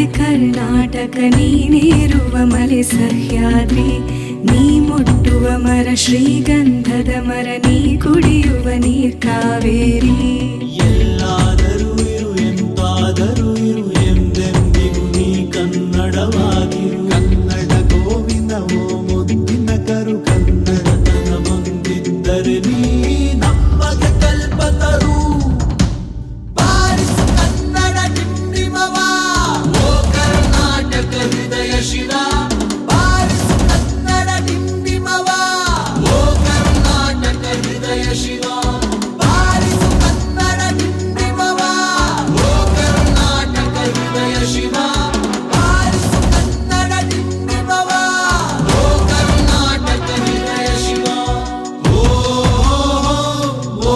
ಮತ್ತೆ ಕರ್ನಾಟಕ ನೀನೇರುವ ಮಲೆ ಸಹ್ಯಾದ್ರಿ, ನೀ ಮುಟ್ಟುವ ಮರ ಶ್ರೀಗಂಧದ ಮರ, ನೀ ಕುಡಿಯುವ ನೀರ್ ಕಾವೇರಿ. ಎಲ್ಲಾದರೂ ಇರು ಎಂತಾದರೂ ಇರು ಎಂದೆಂದಿಗೂ ನೀ ಕನ್ನಡವಾಗಿರು. ಕನ್ನಡ ಗೋವಿನ ಓ ಮುದ್ದಿನ ಕರು, ಕನ್ನಡತನ ಬಂದಿದ್ದರೆ ನೀ ನಮಗೆ ಕಲ್ಪತರು. ಬಾರಿಸು ಕನ್ನಡ ಡಿಂಡಿಮವ, ಓ ಕರ್ನಾಟಕ ಹೃದಯ ಶಿವ. ಬಾರಿಸು ಕನ್ನಡ ಡಿಂಡಿಮವ, ಓ ಕರ್ನಾಟಕ ಹೃದಯ ಶಿವ. ಬಾರಿಸು ಕನ್ನಡ ಡಿಂಡಿಮವ, ಓ ಕರ್ನಾಟಕ ಹೃದಯ ಶಿವ. ಬಾರಿಸು ಕನ್ನಡ ಡಿಂಡಿಮವ, ಓ ಕರ್ನಾಟಕ ಹೃದಯ ಶಿವ. ಓ ಓ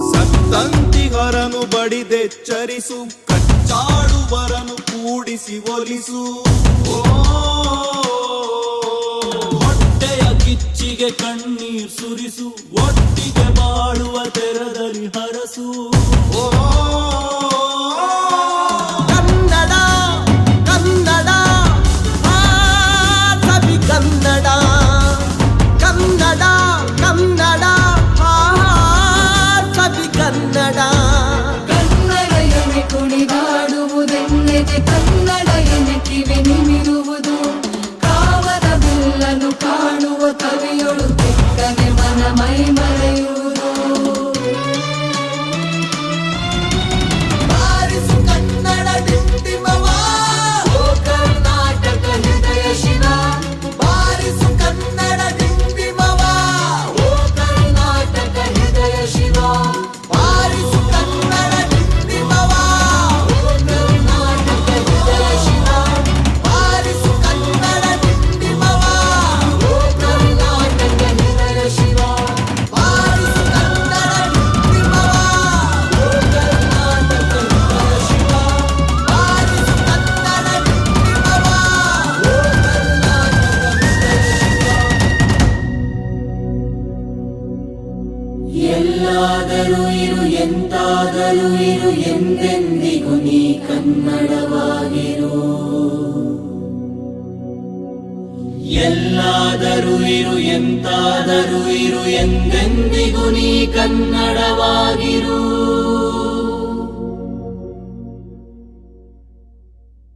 ಸತ್ತಂತಿಗರನು ಬಡಿದೆಚ್ಚರಿಸು, ಕಚ್ಚಾಡುವರನು ಕೂಡಿಸಿ ಒಲಿಸು. ಹೊಟ್ಟೆಯ ಕಿಚ್ಚಿಗೆ ಕಣ್ಣೀರ್ ಸುರಿಸು, ಒಟ್ಟಿಗೆ ಬಾಳುವ ತೆರದಲ್ಲಿ ಹರಸು. ಕನ್ನಡ ಕನ್ನಡ ಕವಿ ಕನ್ನಡ, ಕನ್ನಡ ಕನ್ನಡ ಕವಿ ಕನ್ನಡ. ಕನ್ನಡ ಎನೆ ಕುಣಿದಾಡುವುದೆನ್ನೆದೆ, ಕನ್ನಡ ಎನೆ ಕಿವಿ ನಿಮಿರುವುದು. ಕಾವದ ಬಿಲ್ಲನ್ನು ಕಾಣುವ ಕವಿಯೊಳು ತೆಕ್ಕನೆ ಮನ ಮೈ ಮರೆಯುವುದು. ಬಾರಿಸು ಕನ್ನಡ ಡಿಂಡಿಮವ, ಓ ಕರ್ನಾಟಕ ಹೃದಯ ಶಿವ. ಬಾರಿಸು ಕನ್ನಡ ಡಿಂಡಿಮವ, ಓ ಕರ್ನಾಟಕ ಹೃದಯ ಶಿವ. ಬಾರಿಸು ಕನ್ನಡ ಡಿಂಡಿಮವ, ಓ ಕರ್ನಾಟಕ ಹೃದಯ ಶಿವ. ಬಾರಿಸು ಕನ್ನಡ ಡಿಂಡಿಮವ, ಓ ಕರ್ನಾಟಕ ಹೃದಯ ಶಿವ. ಬಾರಿಸು ಕನ್ನಡ ಡಿಂಡಿಮವ, ಓ ಕರ್ನಾಟಕ ಹೃದಯ ಶಿವ. ಬಾರಿಸು ಕನ್ನಡ ಡಿಂಡಿಮವ, ಓ ಎಲ್ಲಾದರೂ ಇರು ಎಂತಾದರೂ ಇರು ಎಂದೆಂದಿಗೂ ನೀ ಕನ್ನಡವಾಗಿರು. ಎಲ್ಲಾದರೂ ಇರು ಎಂತಾದರೂ ಇರು ಎಂದೆಂದಿಗೂ ನೀ ಕನ್ನಡವಾಗಿರು.